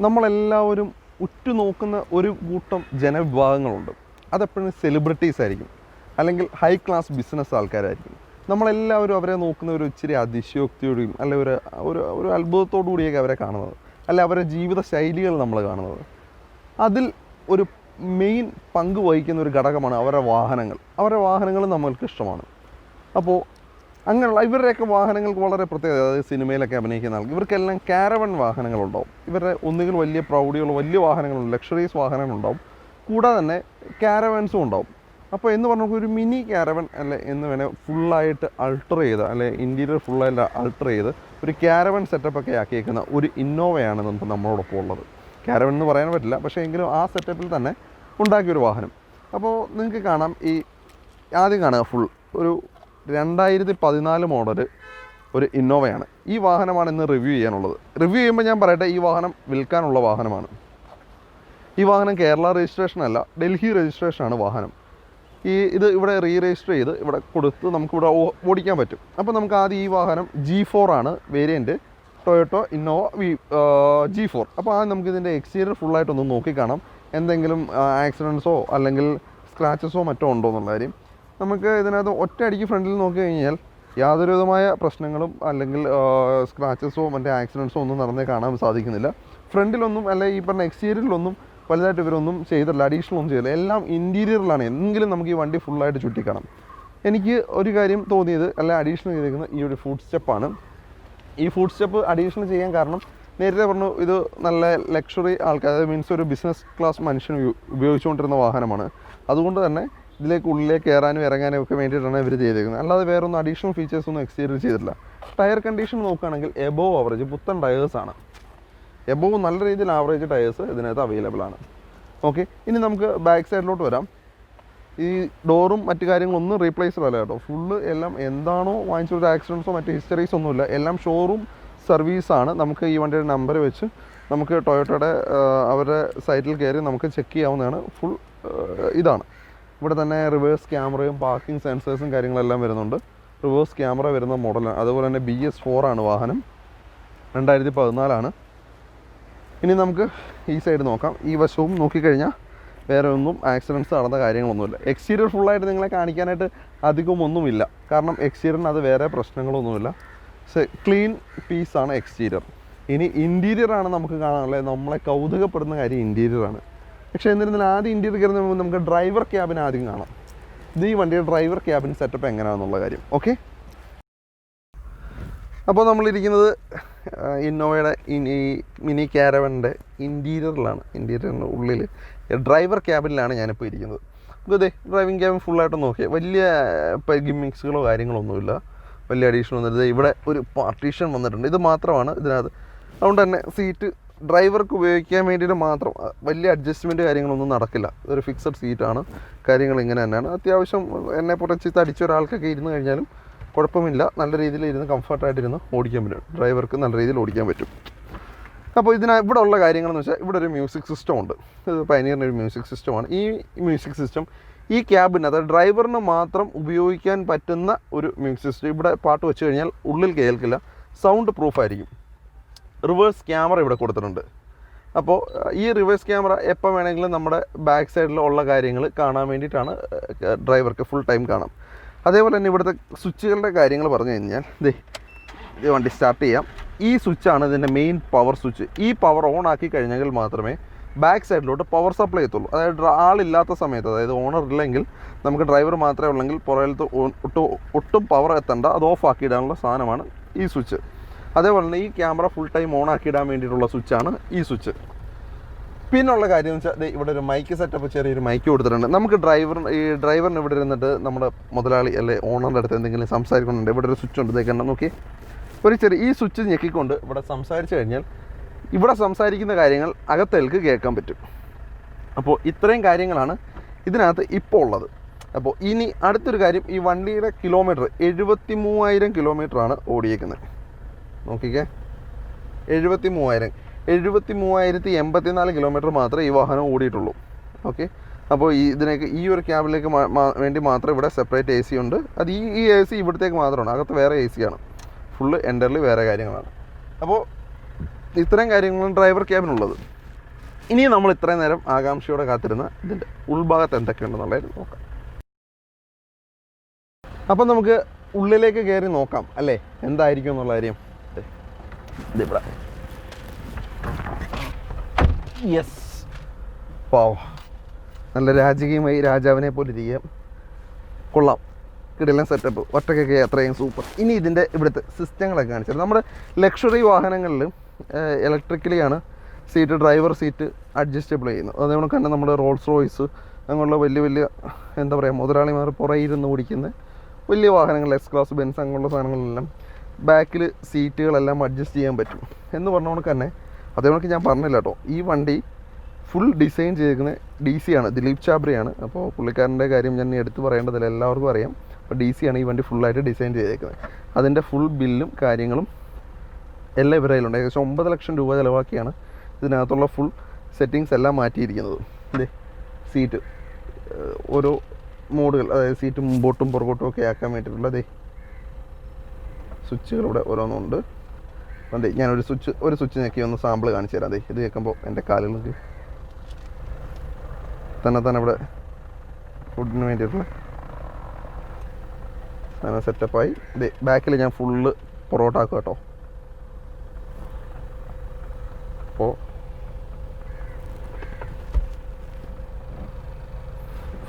നമ്മളെല്ലാവരും ഉറ്റുനോക്കുന്ന ഒരു കൂട്ടം ജനവിഭാഗങ്ങളുണ്ട്. അതെപ്പോഴും സെലിബ്രിറ്റീസ് ആയിരിക്കും, അല്ലെങ്കിൽ ഹൈ ക്ലാസ് ബിസിനസ് ആൾക്കാരായിരിക്കും. നമ്മളെല്ലാവരും അവരെ നോക്കുന്ന ഒരു ഇച്ചിരി അതിശയോക്തിയോടെയും അല്ലെ ഒരു അത്ഭുതത്തോടു കൂടിയൊക്കെ അവരെ കാണുന്നത്, അല്ലെ അവരുടെ ജീവിത ശൈലികൾ നമ്മൾ കാണുന്നത്. അതിൽ ഒരു മെയിൻ പങ്ക് വഹിക്കുന്ന ഒരു ഘടകമാണ് അവരുടെ വാഹനങ്ങൾ. അവരുടെ വാഹനങ്ങൾ നമ്മൾക്ക് ഇഷ്ടമാണ്. അപ്പോൾ അങ്ങനെയുള്ള ഇവരുടെയൊക്കെ വാഹനങ്ങൾക്ക് വളരെ പ്രത്യേകത, അതായത് സിനിമയിലൊക്കെ അഭിനയിക്കുന്ന ആൾക്ക് ഇവർക്കെല്ലാം കാരവൻ വാഹനങ്ങളുണ്ടാവും. ഇവരുടെ ഒന്നുകിൽ വലിയ പ്രൗഢിയുള്ള വലിയ വാഹനങ്ങളുണ്ട്, ലക്ഷറീസ് വാഹനങ്ങളുണ്ടാവും, കൂടാതെ തന്നെ കാരവൻസും ഉണ്ടാവും. അപ്പോൾ എന്ന് പറഞ്ഞാൽ ഒരു മിനി കാരവൻ അല്ലെ എന്ന് വേണേൽ ഫുള്ളായിട്ട് അൾട്ടർ ചെയ്ത്, അല്ലെ ഇൻറ്റീരിയർ ഫുള്ളായിട്ട് അൾട്ടർ ചെയ്ത് ഒരു കാരവൻ സെറ്റപ്പൊക്കെ ആക്കിയേക്കുന്ന ഒരു ഇന്നോവയാണ് നമുക്ക് നമ്മളോടൊപ്പം ഉള്ളത്. കാരവൻ എന്ന് പറയാൻ പറ്റില്ല, പക്ഷേ എങ്കിലും ആ സെറ്റപ്പിൽ തന്നെ ഉണ്ടാക്കിയൊരു വാഹനം. അപ്പോൾ നിങ്ങൾക്ക് കാണാം, ഈ ആദ്യം കാണുക ഫുൾ ഒരു 2014 മോഡൽ ഒരു ഇന്നോവയാണ്. ഈ വാഹനമാണ് ഇന്ന് റിവ്യൂ ചെയ്യാനുള്ളത്. റിവ്യൂ ചെയ്യുമ്പോൾ ഞാൻ പറയട്ടെ, ഈ വാഹനം വിൽക്കാനുള്ള വാഹനമാണ്. ഈ വാഹനം കേരള രജിസ്ട്രേഷൻ അല്ല, ഡൽഹി രജിസ്ട്രേഷനാണ് വാഹനം. ഇത് ഇവിടെ രജിസ്റ്റർ ചെയ്ത് ഇവിടെ കൊടുത്ത് നമുക്കിവിടെ ഓടിക്കാൻ പറ്റും. അപ്പോൾ നമുക്ക് ആദ്യം ഈ വാഹനം G4 ആണ് വേരിയൻറ്റ്, ടൊയോട്ടോ ഇന്നോവ G4. അപ്പോൾ ആദ്യം നമുക്കിതിൻ്റെ എക്സ്റ്റീരിയർ ഫുള്ളായിട്ടൊന്ന് നോക്കിക്കാണാം, എന്തെങ്കിലും ആക്സിഡൻസോ അല്ലെങ്കിൽ സ്ക്രാച്ചസോ മറ്റോ ഉണ്ടോ എന്നുള്ള കാര്യം. നമുക്ക് ഇതിനകത്ത് ഒറ്റയടിക്ക് ഫ്രണ്ടിൽ നോക്കി കഴിഞ്ഞാൽ യാതൊരു വിധമായ പ്രശ്നങ്ങളും അല്ലെങ്കിൽ സ്ക്രാച്ചസോ മറ്റേ ആക്സിഡൻസോ ഒന്നും നടന്നേ കാണാൻ സാധിക്കുന്നില്ല. ഫ്രണ്ടിലൊന്നും അല്ലെ ഈ പറഞ്ഞ എക്സ്റ്റീരിയറിലൊന്നും വലുതായിട്ട് ഇവരൊന്നും ചെയ്തില്ല, അഡീഷണൽ ഒന്നും ചെയ്തില്ല. എല്ലാം ഇൻറ്റീരിയറിലാണ്. എങ്കിലും നമുക്ക് ഈ വണ്ടി ഫുള്ളായിട്ട് ചുറ്റിക്കാണാം. എനിക്ക് ഒരു കാര്യം തോന്നിയത്, അല്ല അഡീഷണൽ ചെയ്തിരിക്കുന്ന ഈ ഒരു ഫുഡ് സ്റ്റെപ്പാണ്. ഈ ഫുഡ് സ്റ്റെപ്പ് അഡീഷണൽ ചെയ്യാൻ കാരണം, നേരത്തെ പറഞ്ഞു ഇത് നല്ല ലക്ഷറി ആൾക്കാർ, അതായത് മീൻസ് ഒരു ബിസിനസ് ക്ലാസ് മനുഷ്യൻ ഉപയോഗിച്ചുകൊണ്ടിരുന്ന വാഹനമാണ്. അതുകൊണ്ട് തന്നെ ഇതിലേക്ക് ഉള്ളിലേക്ക് കയറാനും ഇറങ്ങാനും ഒക്കെ വേണ്ടിയിട്ടാണ് ഇവർ ചെയ്തേക്കുന്നത്. അല്ലാതെ വേറൊന്നും അഡീഷണൽ ഫീച്ചേഴ്സൊന്നും എക്സ്റ്റീരിയർ ചെയ്തിട്ടില്ല. ടയർ കണ്ടീഷൻ നോക്കുകയാണെങ്കിൽ എബോവ് ആവറേജ് പുത്തൻ ടയേഴ്സാണ്. എബോവ് നല്ല രീതിയിൽ ആവറേജ് ടയേഴ്സ് ഇതിനകത്ത് അവൈലബിൾ ആണ്. ഓക്കെ, ഇനി നമുക്ക് ബാക്ക് സൈഡിലോട്ട് വരാം. ഈ ഡോറും മറ്റു കാര്യങ്ങളൊന്നും റീപ്ലേസ്ഡ് അല്ല കേട്ടോ. ഫുള്ള് എല്ലാം എന്താണോ വാങ്ങിച്ചൊരു ആക്സിഡൻസോ മറ്റ് ഹിസ്റ്ററീസ് ഒന്നുമില്ല. എല്ലാം ഷോറൂം സർവീസാണ്. നമുക്ക് ഈ വണ്ടിയുടെ നമ്പർ വെച്ച് നമുക്ക് ടൊയോട്ടയുടെ അവരുടെ സൈറ്റിൽ കയറി നമുക്ക് ചെക്ക് ചെയ്യാവുന്നതാണ്. ഫുൾ ഇതാണ്. ഇവിടെ തന്നെ റിവേഴ്സ് ക്യാമറയും പാർക്കിംഗ് സെൻസേഴ്സും കാര്യങ്ങളെല്ലാം വരുന്നുണ്ട്. റിവേഴ്സ് ക്യാമറ വരുന്ന മോഡലാണ്. അതുപോലെ തന്നെ BS4 ആണ് വാഹനം, 2014 ഇനി നമുക്ക് ഈ സൈഡ് നോക്കാം. ഈ വശവും നോക്കിക്കഴിഞ്ഞാൽ വേറെ ഒന്നും ആക്സിഡൻസ് നടന്ന കാര്യങ്ങളൊന്നുമില്ല. എക്സ്റ്റീരിയർ ഫുള്ളായിട്ട് നിങ്ങളെ കാണിക്കാനായിട്ട് അധികമൊന്നുമില്ല, കാരണം എക്സ്റ്റീരിയറിന് അത് വേറെ പ്രശ്നങ്ങളൊന്നുമില്ല. ക്ലീൻ പീസാണ് എക്സ്റ്റീരിയർ. ഇനി ഇൻറ്റീരിയറാണ് നമുക്ക് കാണാനുള്ളത്. നമ്മളെ കൗതുകപ്പെടുന്ന കാര്യം ഇൻറ്റീരിയറാണ്. പക്ഷേ എന്നിരുന്നാലും ആദ്യം ഇൻറ്റീരിയർ കയറുന്ന മുമ്പ് നമുക്ക് ഡ്രൈവർ ക്യാബിൻ ആദ്യം കാണാം. ഇത് ഈ വണ്ടിയുടെ ഡ്രൈവർ ക്യാബിൻ സെറ്റപ്പ് എങ്ങനെയാണെന്നുള്ള കാര്യം. ഓക്കെ, അപ്പോൾ നമ്മളിരിക്കുന്നത് ഇന്നോവയുടെ ഈ മിനി കാരവൻ്റെ ഇൻറ്റീരിയറിലാണ്. ഇൻറ്റീരിയറിൻ്റെ ഉള്ളിൽ ഡ്രൈവർ ക്യാബിനിലാണ് ഞാനിപ്പോൾ ഇരിക്കുന്നത്. അതെ, ഡ്രൈവിംഗ് ക്യാബിൻ ഫുള്ളായിട്ട് നോക്കിയാൽ വലിയ ഗിമ്മിക്സുകളോ കാര്യങ്ങളൊന്നുമില്ല, വലിയ അഡീഷണൽ ഒന്നും. ഇവിടെ ഒരു പാർട്ടീഷൻ വന്നിട്ടുണ്ട്, ഇത് മാത്രമാണ് ഇതിനകത്ത്. അതുകൊണ്ട് തന്നെ സീറ്റ് ഡ്രൈവർക്ക് ഉപയോഗിക്കാൻ വേണ്ടിയിട്ട് മാത്രം, വലിയ അഡ്ജസ്റ്റ്മെൻറ്റ് കാര്യങ്ങളൊന്നും നടക്കില്ല. ഇതൊരു ഫിക്സഡ് സീറ്റാണ്. കാര്യങ്ങൾ ഇങ്ങനെ തന്നെയാണ്. അത്യാവശ്യം എന്നെ പുറച്ച് തടിച്ച ഒരാൾക്കൊക്കെ ഇരുന്ന് കഴിഞ്ഞാലും കുഴപ്പമില്ല, നല്ല രീതിയിൽ ഇരുന്ന് കംഫർട്ടായിട്ടിരുന്ന് ഓടിക്കാൻ പറ്റും. ഡ്രൈവർക്ക് നല്ല രീതിയിൽ ഓടിക്കാൻ പറ്റും. അപ്പോൾ ഇവിടെ ഉള്ള കാര്യങ്ങളെന്ന് വെച്ചാൽ ഇവിടെ ഒരു മ്യൂസിക് സിസ്റ്റം ഉണ്ട്. ഇത് പയനിയറിൻ്റെ ഒരു മ്യൂസിക് സിസ്റ്റമാണ്. ഈ മ്യൂസിക് സിസ്റ്റം ഈ ക്യാബിന്, അതായത് ഡ്രൈവറിന് മാത്രം ഉപയോഗിക്കാൻ പറ്റുന്ന ഒരു മ്യൂസിക് സിസ്റ്റം. ഇവിടെ പാട്ട് വെച്ച് കഴിഞ്ഞാൽ ഉള്ളിൽ കേൾക്കില്ല, സൗണ്ട് പ്രൂഫായിരിക്കും. റിവേഴ്സ് ക്യാമറ ഇവിടെ കൊടുത്തിട്ടുണ്ട്. അപ്പോൾ ഈ റിവേഴ്സ് ക്യാമറ എപ്പോൾ വേണമെങ്കിലും നമ്മുടെ ബാക്ക് സൈഡിൽ ഉള്ള കാര്യങ്ങൾ കാണാൻ വേണ്ടിയിട്ടാണ് ഡ്രൈവർക്ക് ഫുൾ ടൈം കാണാം. അതേപോലെ തന്നെ ഇവിടുത്തെ സ്വിച്ചുകളുടെ കാര്യങ്ങൾ പറഞ്ഞു കഴിഞ്ഞാൽ, ഇത് വണ്ടി സ്റ്റാർട്ട് ചെയ്യാം. ഈ സ്വിച്ചാണ് ഇതിൻ്റെ മെയിൻ പവർ സ്വിച്ച്. ഈ പവർ ഓൺ ആക്കി കഴിഞ്ഞെങ്കിൽ മാത്രമേ ബാക്ക് സൈഡിലോട്ട് പവർ സപ്ലൈ എത്തുള്ളൂ. അതായത് ആളില്ലാത്ത സമയത്ത്, അതായത് ഓണർ ഇല്ലെങ്കിൽ, നമുക്ക് ഡ്രൈവർ മാത്രമേ ഉള്ളെങ്കിൽ പുറകിലത്ത് ഒട്ടും പവർ എത്തണ്ട, അത് ഓഫ് ആക്കിയിടാനുള്ള സാധനമാണ് ഈ സ്വിച്ച്. അതേപോലെ തന്നെ ഈ ക്യാമറ ഫുൾ ടൈം ഓൺ ആക്കിയിടാൻ വേണ്ടിയിട്ടുള്ള സ്വിച്ചാണ് ഈ സ്വിച്ച്. പിന്നുള്ള കാര്യം എന്ന് വെച്ചാൽ ഇവിടെ ഒരു മൈക്ക് സെറ്റപ്പ്, ചെറിയൊരു മൈക്ക് കൊടുത്തിട്ടുണ്ട്. നമുക്ക് ഡ്രൈവറിന് ഇവിടെ ഇരുന്നിട്ട് നമ്മുടെ മുതലാളി അല്ലെ ഓണറിൻ്റെ അടുത്ത് എന്തെങ്കിലും സംസാരിക്കുന്നുണ്ട്. ഇവിടെ ഒരു സ്വിച്ച് ഉണ്ട്, ഇതേക്കണ്ട നോക്കി. ഈ സ്വിച്ച് ഞെക്കിക്കൊണ്ട് ഇവിടെ സംസാരിച്ച് കഴിഞ്ഞാൽ ഇവിടെ സംസാരിക്കുന്ന കാര്യങ്ങൾ അകത്തേക്ക് കേൾക്കാൻ പറ്റും. അപ്പോൾ ഇത്രയും കാര്യങ്ങളാണ് ഇതിനകത്ത് ഇപ്പോൾ ഉള്ളത്. അപ്പോൾ ഇനി അടുത്തൊരു കാര്യം, ഈ വണ്ടിയുടെ കിലോമീറ്റർ 73,000 കിലോമീറ്ററാണ് ഓടിയേക്കുന്നത്. നോക്കിക്കേ, 73,084 കിലോമീറ്റർ മാത്രമേ ഈ വാഹനം ഓടിയിട്ടുള്ളൂ. ഓക്കെ, അപ്പോൾ ഈ ഒരു ക്യാബിലേക്ക് വേണ്ടി മാത്രം ഇവിടെ സെപ്പറേറ്റ് AC ഉണ്ട്. അത് ഈ AC ഇവിടത്തേക്ക് മാത്രമാണ്, അകത്ത് വേറെ AC ആണ്. ഫുള്ള് എൻ്റർലി വേറെ കാര്യങ്ങളാണ്. അപ്പോൾ ഇത്രയും കാര്യങ്ങളാണ് ഡ്രൈവർ ക്യാബിനുള്ളത്. ഇനി നമ്മൾ ഇത്രയും നേരം ആകാംക്ഷയോടെ കാത്തിരുന്ന ഇതിൻ്റെ ഉൾഭാഗത്ത് എന്തൊക്കെയുണ്ടെന്നുള്ളത് നോക്കാം. അപ്പം നമുക്ക് ഉള്ളിലേക്ക് കയറി നോക്കാം അല്ലേ, എന്തായിരിക്കും എന്നുള്ള കാര്യം. ഇതിവിടെ യെസ്, പാവ നല്ല രാജകീയമായി രാജാവിനെ പോലെ ഇരിക്കാം. കൊള്ളാം, കിടിലൻ സെറ്റപ്പ്, ഒറ്റയ്ക്കൊക്കെ അത്രയും സൂപ്പർ. ഇനി ഇതിൻ്റെ ഇവിടുത്തെ സിസ്റ്റങ്ങളൊക്കെ കാണിച്ചാൽ നമ്മുടെ ലക്ഷറി വാഹനങ്ങളിൽ ഇലക്ട്രിക്കലിയാണ് സീറ്റ്, ഡ്രൈവർ സീറ്റ് അഡ്ജസ്റ്റബിൾ ചെയ്യുന്നത്. അതുകൊണ്ട് തന്നെ നമ്മുടെ റോൾസ് റോയ്സ് അങ്ങനെയുള്ള വലിയ വലിയ എന്താ പറയുക മുതലാളിമാർ പുറയിരുന്ന് ഓടിക്കുന്ന വലിയ വാഹനങ്ങൾ, എസ് ക്ലാസ്, ബെൻസ് അങ്ങനെയുള്ള സാധനങ്ങളെല്ലാം ബാക്കിൽ സീറ്റുകളെല്ലാം അഡ്ജസ്റ്റ് ചെയ്യാൻ പറ്റും എന്ന് പറഞ്ഞുകൊണ്ട് തന്നെ. അതേപോലെ ഞാൻ പറഞ്ഞില്ല കേട്ടോ, ഈ വണ്ടി ഫുൾ ഡിസൈൻ ചെയ്തിരിക്കുന്നത് DC ആണ്, ദിലീപ് ചാബ്രിയാണ്. അപ്പോൾ പുള്ളിക്കാരൻ്റെ കാര്യം ഞാൻ എടുത്ത് പറയേണ്ടതില്ല, എല്ലാവർക്കും അറിയാം. അപ്പോൾ DC ആണ് ഈ വണ്ടി ഫുള്ളായിട്ട് ഡിസൈൻ ചെയ്തേക്കുന്നത്. അതിൻ്റെ ഫുൾ ബില്ലും കാര്യങ്ങളും എല്ലാം ഇവരുടെ കയ്യിലുണ്ട്. ഏകദേശം 9 ലക്ഷം രൂപ ചിലവാക്കിയാണ് ഇതിനകത്തുള്ള ഫുൾ സെറ്റിങ്സ് എല്ലാം മാറ്റിയിരിക്കുന്നത്. ഇതേ സീറ്റ് ഓരോ മോഡുകൾ, അതായത് സീറ്റ് മുമ്പോട്ടും പുറകോട്ടും ഒക്കെ ആക്കാൻ വേണ്ടിയിട്ടുള്ള അതേ സ്വിച്ചുകളിവിടെ ഓരോന്നുണ്ട്. അതെ, ഞാനൊരു സ്വിച്ച് ഞെക്കി ഒന്ന് സാമ്പിൾ കാണിച്ചു തരാം. അതെ, ഇത് ഞെക്കുമ്പോൾ എൻ്റെ കാലുകൾക്ക് തന്നെ ഇവിടെ ഫുഡിന് വേണ്ടിയിട്ടുള്ള അങ്ങനെ സെറ്റപ്പായി. ഇതേ ബാക്കിൽ ഞാൻ ഫുള്ള് പൊറോട്ട ആക്കുക കേട്ടോ. അപ്പോൾ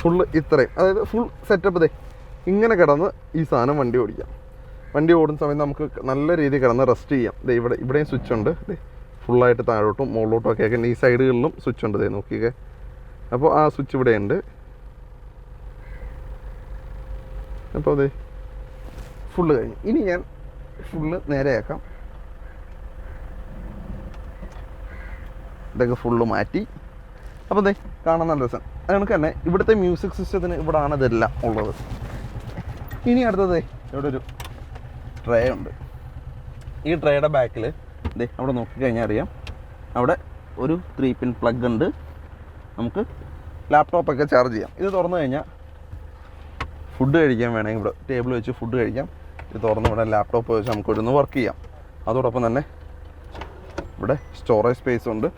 ഫുള്ള് ഇത്രയും, അതായത് ഫുൾ സെറ്റപ്പ്. ഇതേ ഇങ്ങനെ കിടന്ന് ഈ സാധനം വണ്ടി ഓടിക്കാം. വണ്ടി ഓടുന്ന സമയത്ത് നമുക്ക് നല്ല രീതിയിൽ കിടന്ന് റെസ്റ്റ് ചെയ്യാം. ദേ ഇവിടെയും സ്വിച്ച് ഉണ്ട്. ദേ ഫുള്ളായിട്ട് താഴോട്ടും മുകളിലോട്ടും ഒക്കെ ആക്കി ഈ സൈഡുകളിലും സ്വിച്ച് ഉണ്ട്. ദേ നോക്കിക്കേ, അപ്പോൾ ആ സ്വിച്ച് ഇവിടെ ഉണ്ട്. അപ്പോൾ അതെ ഫുള്ള് കഴിഞ്ഞു. ഇനി ഞാൻ ഫുള്ള് നേരെയാക്കാം. ഇതൊക്കെ ഫുള്ള് മാറ്റി. അപ്പോൾ അതെ കാണാൻ നല്ല രസം. അതുകൊണ്ട് തന്നെ ഇവിടുത്തെ മ്യൂസിക് സിസ്റ്റത്തിന് ഇവിടെയാണ് ഇതെല്ലാം ഉള്ളത്. ഇനി അടുത്തത് ഇവിടെ ഒരു ട്രേ ഉണ്ട്. ഈ ട്രേയുടെ ബാക്കിൽ ഇതേ അവിടെ നോക്കിക്കഴിഞ്ഞാൽ അറിയാം, അവിടെ ഒരു 3 പിൻ പ്ലഗ് ഉണ്ട്. നമുക്ക് ലാപ്ടോപ്പൊക്കെ ചാർജ് ചെയ്യാം. ഇത് തുറന്നു കഴിഞ്ഞാൽ ഫുഡ് കഴിക്കാൻ വേണമെങ്കിൽ ഇവിടെ ടേബിൾ വെച്ച് ഫുഡ് കഴിക്കാം. ഇത് തുറന്ന് ഇവിടെ ലാപ്ടോപ്പ് വെച്ച് നമുക്ക് ഇവിടുന്ന് വർക്ക് ചെയ്യാം. അതോടൊപ്പം തന്നെ ഇവിടെ സ്റ്റോറേജ് സ്പേസ് ഉണ്ട്.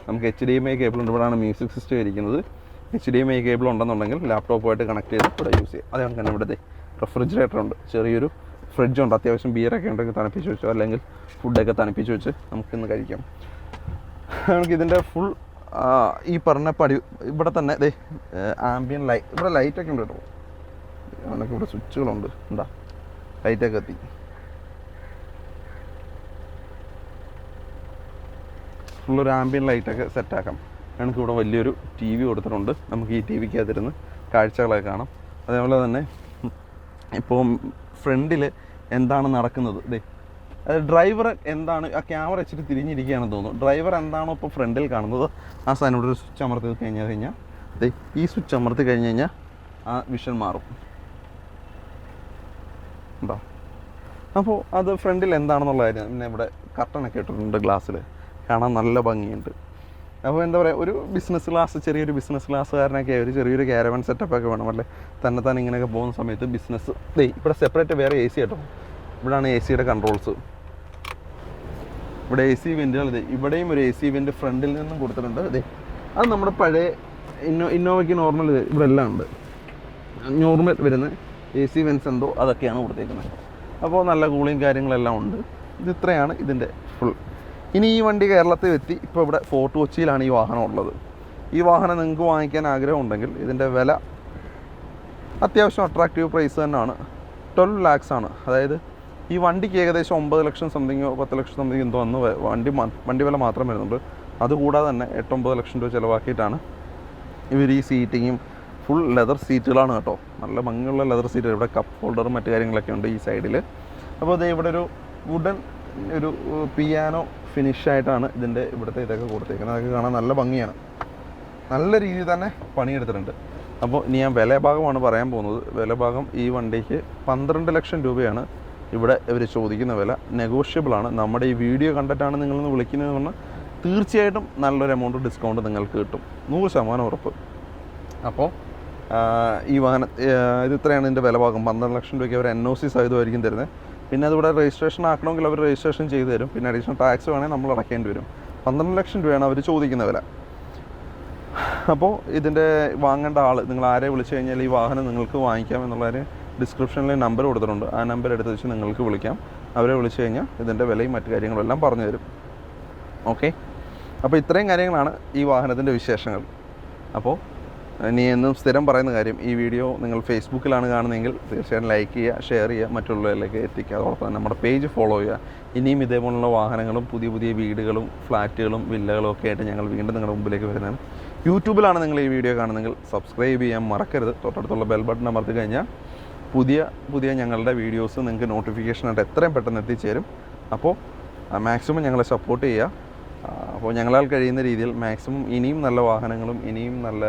നമുക്ക് HDMI കേബിൾ ഉണ്ട്. ഇവിടെയാണ് മ്യൂസിക് സിസ്റ്റം ഇരിക്കുന്നത്. HDMI കേബിൾ ഉണ്ടെന്നുണ്ടെങ്കിൽ ലാപ്ടോപ്പുമായിട്ട് കണക്ട് ചെയ്ത് ഇവിടെ യൂസ് ചെയ്യാം. അതേപോലെ തന്നെ ഇവിടുത്തെ റെഫ്രിജറേറ്റർ ഉണ്ട്, ചെറിയൊരു ഫ്രിഡ്ജുണ്ട്. അത്യാവശ്യം ബിയറൊക്കെ ഉണ്ടെങ്കിൽ തണുപ്പിച്ച് വെച്ചോ അല്ലെങ്കിൽ ഫുഡൊക്കെ തണുപ്പിച്ച് വെച്ച് നമുക്കിന്ന് കഴിക്കാം. നമുക്കിതിൻ്റെ ഫുൾ ഈ പറഞ്ഞ ഇവിടെ തന്നെ ദേ ആംബിയൻ ലൈറ്റ്, ഇവിടെ ലൈറ്റൊക്കെ ഉണ്ട് കേട്ടോ. അവനൊക്കെ ഇവിടെ സ്വിച്ചുകളുണ്ട്, എന്താ ലൈറ്റൊക്കെ എത്തി. ഫുള്ളൊരു ആംബിയൻ ലൈറ്റൊക്കെ സെറ്റാക്കാം. നമുക്കിവിടെ വലിയൊരു TV കൊടുത്തിട്ടുണ്ട്. നമുക്ക് ഈ TVക്കകത്തിരുന്ന് കാഴ്ചകളൊക്കെ കാണാം. അതേപോലെ തന്നെ ഇപ്പോൾ ഫ്രണ്ടിൽ എന്താണ് നടക്കുന്നത്, ഇതേ ഡ്രൈവർ എന്താണ്, ആ ക്യാമറ വെച്ചിട്ട് തിരിഞ്ഞിരിക്കുകയാണെന്ന് തോന്നുന്നു. ഡ്രൈവർ എന്താണോ ഇപ്പോൾ ഫ്രണ്ടിൽ കാണുന്നത് ആ സാധനം ഇവിടെ ഒരു സ്വിച്ച് അമർത്തി കഴിഞ്ഞാൽ അതെ ഈ സ്വിച്ച് അമർത്തി കഴിഞ്ഞ് ആ വിഷൻ മാറും. ഉണ്ടോ? അപ്പോൾ അത് ഫ്രണ്ടിൽ എന്താണെന്നുള്ള കാര്യം. പിന്നെ ഇവിടെ കർട്ടനൊക്കെ ഇട്ടിട്ടുണ്ട്, ഗ്ലാസ്സിൽ കാണാൻ നല്ല ഭംഗിയുണ്ട്. അപ്പോൾ എന്താ പറയുക, ഒരു ബിസിനസ് ക്ലാസ്, ചെറിയൊരു ബിസിനസ് ക്ലാസ്സുകാരനൊക്കെ ഒരു ചെറിയൊരു ക്യാരവൻ സെറ്റപ്പൊക്കെ വേണം അല്ലേ. തന്നെ ഇങ്ങനെയൊക്കെ പോകുന്ന സമയത്ത് ബിസിനസ്. ഇവിടെ സെപ്പറേറ്റ് വേറെ AC കേട്ടോ. ഇവിടെയാണ് AC-യുടെ കൺട്രോൾസ്. ഇവിടെ AC വെൻറ്റുകൾ. ഇവിടെയും ഒരു AC വെൻറ്റ് ഫ്രണ്ടിൽ നിന്നും കൊടുത്തിട്ടുണ്ട്. അത് നമ്മുടെ പഴയ ഇന്നോവയ്ക്ക് നോർമൽ ഇവിടെ എല്ലാം ഉണ്ട്. നോർമൽ വരുന്ന AC വെൻസ് എന്തോ അതൊക്കെയാണ് കൊടുത്തേക്കുന്നത്. അപ്പോൾ നല്ല കൂളിങ് കാര്യങ്ങളെല്ലാം ഉണ്ട്. ഇത് ഇത്രയാണ് ഇതിൻ്റെ ഫുൾ. ഇനി ഈ വണ്ടി കേരളത്തിൽ എത്തി. ഇപ്പോൾ ഇവിടെ ഫോർട്ട് കൊച്ചിയിലാണ് ഈ വാഹനം ഉള്ളത്. ഈ വാഹനം നിങ്ങൾക്ക് വാങ്ങിക്കാൻ ആഗ്രഹം ഉണ്ടെങ്കിൽ ഇതിൻ്റെ വില അത്യാവശ്യം അട്രാക്റ്റീവ് പ്രൈസ് തന്നെയാണ്. 12 lakhs ആണ്. അതായത് ഈ വണ്ടിക്ക് ഏകദേശം 9 ലക്ഷം സംതിങ്ങോ 10 ലക്ഷം സംതിങ് എന്തോ അന്ന് വണ്ടി വില മാത്രം വരുന്നുണ്ട്. അതുകൂടാതെ തന്നെ 8-9 ലക്ഷം രൂപ ചിലവാക്കിയിട്ടാണ് ഇവർ ഈ സീറ്റിങ്ങും ഫുൾ ലെതർ സീറ്റുകളാണ് കേട്ടോ. നല്ല ഭംഗിയുള്ള ലെതർ സീറ്റ്. ഇവിടെ കപ്പ് ഹോൾഡറും മറ്റു കാര്യങ്ങളൊക്കെ ഉണ്ട് ഈ സൈഡിൽ. അപ്പോൾ അത് ഇവിടെ ഒരു വുഡൻ ഒരു പിയാനോ ഫിനിഷായിട്ടാണ് ഇതിൻ്റെ ഇവിടുത്തെ ഇതൊക്കെ കൊടുത്തേക്കുന്നത്. അതൊക്കെ കാണാൻ നല്ല ഭംഗിയാണ്. നല്ല രീതിയിൽ തന്നെ പണിയെടുത്തിട്ടുണ്ട്. അപ്പോൾ ഇനി ഞാൻ വില ഭാഗമാണ് പറയാൻ പോകുന്നത്. വില ഭാഗം ഈ വണ്ടിക്ക് 12 ലക്ഷം രൂപയാണ് ഇവിടെ ഇവർ ചോദിക്കുന്ന വില. നെഗോഷ്യബിളാണ്. നമ്മുടെ ഈ വീഡിയോ കണ്ടിട്ടാണ് നിങ്ങളൊന്ന് വിളിക്കുന്നതെന്ന് പറഞ്ഞാൽ തീർച്ചയായിട്ടും നല്ലൊരു എമൗണ്ട് ഡിസ്കൗണ്ട് നിങ്ങൾക്ക് കിട്ടും, 100% ഉറപ്പ്. അപ്പോൾ ഈ വാഹനം ഇത് ഇത്രയാണ് ഇതിൻ്റെ വില ഭാഗം. 12 ലക്ഷം രൂപയ്ക്ക് അവർ NOC സഹിതമായിരിക്കും തരുന്നത്. പിന്നെ അതിവിടെ രജിസ്ട്രേഷൻ ആക്കണമെങ്കിൽ അവർ രജിസ്ട്രേഷൻ ചെയ്ത് തരും. പിന്നെ അഡീഷണൽ ടാക്സ് വേണമെങ്കിൽ നമ്മൾ അടയ്ക്കേണ്ടി വരും. 12 ലക്ഷം രൂപയാണ് അവർ ചോദിക്കുന്ന വില. അപ്പോൾ ഇതിൻ്റെ വാങ്ങേണ്ട ആൾ നിങ്ങൾ ആരെ വിളിച്ചു കഴിഞ്ഞാൽ ഈ വാഹനം നിങ്ങൾക്ക് വാങ്ങിക്കാം എന്നുള്ളൊരു ഡിസ്ക്രിപ്ഷനിൽ നമ്പർ കൊടുത്തിട്ടുണ്ട്. ആ നമ്പർ എടുത്ത് വെച്ച് നിങ്ങൾക്ക് വിളിക്കാം. അവരെ വിളിച്ചു കഴിഞ്ഞാൽ ഇതിൻ്റെ വിലയും മറ്റു കാര്യങ്ങളെല്ലാം പറഞ്ഞു തരും. ഓക്കെ, അപ്പോൾ ഇത്രയും കാര്യങ്ങളാണ് ഈ വാഹനത്തിൻ്റെ വിശേഷങ്ങൾ. അപ്പോൾ ഇനി എന്നും സ്ഥിരം പറയുന്ന കാര്യം, ഈ വീഡിയോ നിങ്ങൾ ഫേസ്ബുക്കിലാണ് കാണുന്നതെങ്കിൽ തീർച്ചയായും ലൈക്ക് ചെയ്യുക, ഷെയർ ചെയ്യുക, മറ്റുള്ളവരിലേക്ക് എത്തിക്കുക. അതോടൊപ്പം തന്നെ നമ്മുടെ പേജ് ഫോളോ ചെയ്യുക. ഇനിയും ഇതേപോലുള്ള വാഹനങ്ങളും പുതിയ പുതിയ വീടുകളും ഫ്ലാറ്റുകളും വില്ലകളും ഒക്കെ ആയിട്ട് ഞങ്ങൾ വീണ്ടും നിങ്ങളുടെ മുമ്പിലേക്ക് വരുന്നതാണ്. യൂട്യൂബിലാണ് നിങ്ങൾ ഈ വീഡിയോ കാണുന്നതെങ്കിൽ സബ്സ്ക്രൈബ് ചെയ്യാൻ മറക്കരുത്. തൊട്ടടുത്തുള്ള ബെൽ ബട്ടൺ അമർത്തി കഴിഞ്ഞാൽ പുതിയ ഞങ്ങളുടെ വീഡിയോസ് നിങ്ങൾക്ക് നോട്ടിഫിക്കേഷനായിട്ട് എത്രയും പെട്ടെന്ന് എത്തിച്ചേരും. അപ്പോൾ മാക്സിമം ഞങ്ങളെ സപ്പോർട്ട് ചെയ്യുക. അപ്പോൾ ഞങ്ങളാൽ കഴിയുന്ന രീതിയിൽ മാക്സിമം ഇനിയും നല്ല വാഹനങ്ങളും ഇനിയും നല്ല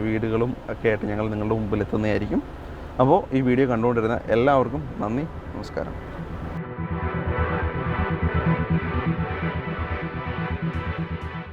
വീടുകളും ഒക്കെ ആയിട്ട് ഞങ്ങൾ നിങ്ങളുടെ മുമ്പിൽ എത്തുന്നതായിരിക്കും. അപ്പോൾ ഈ വീഡിയോ കണ്ടുകൊണ്ടിരുന്ന എല്ലാവർക്കും നന്ദി, നമസ്കാരം.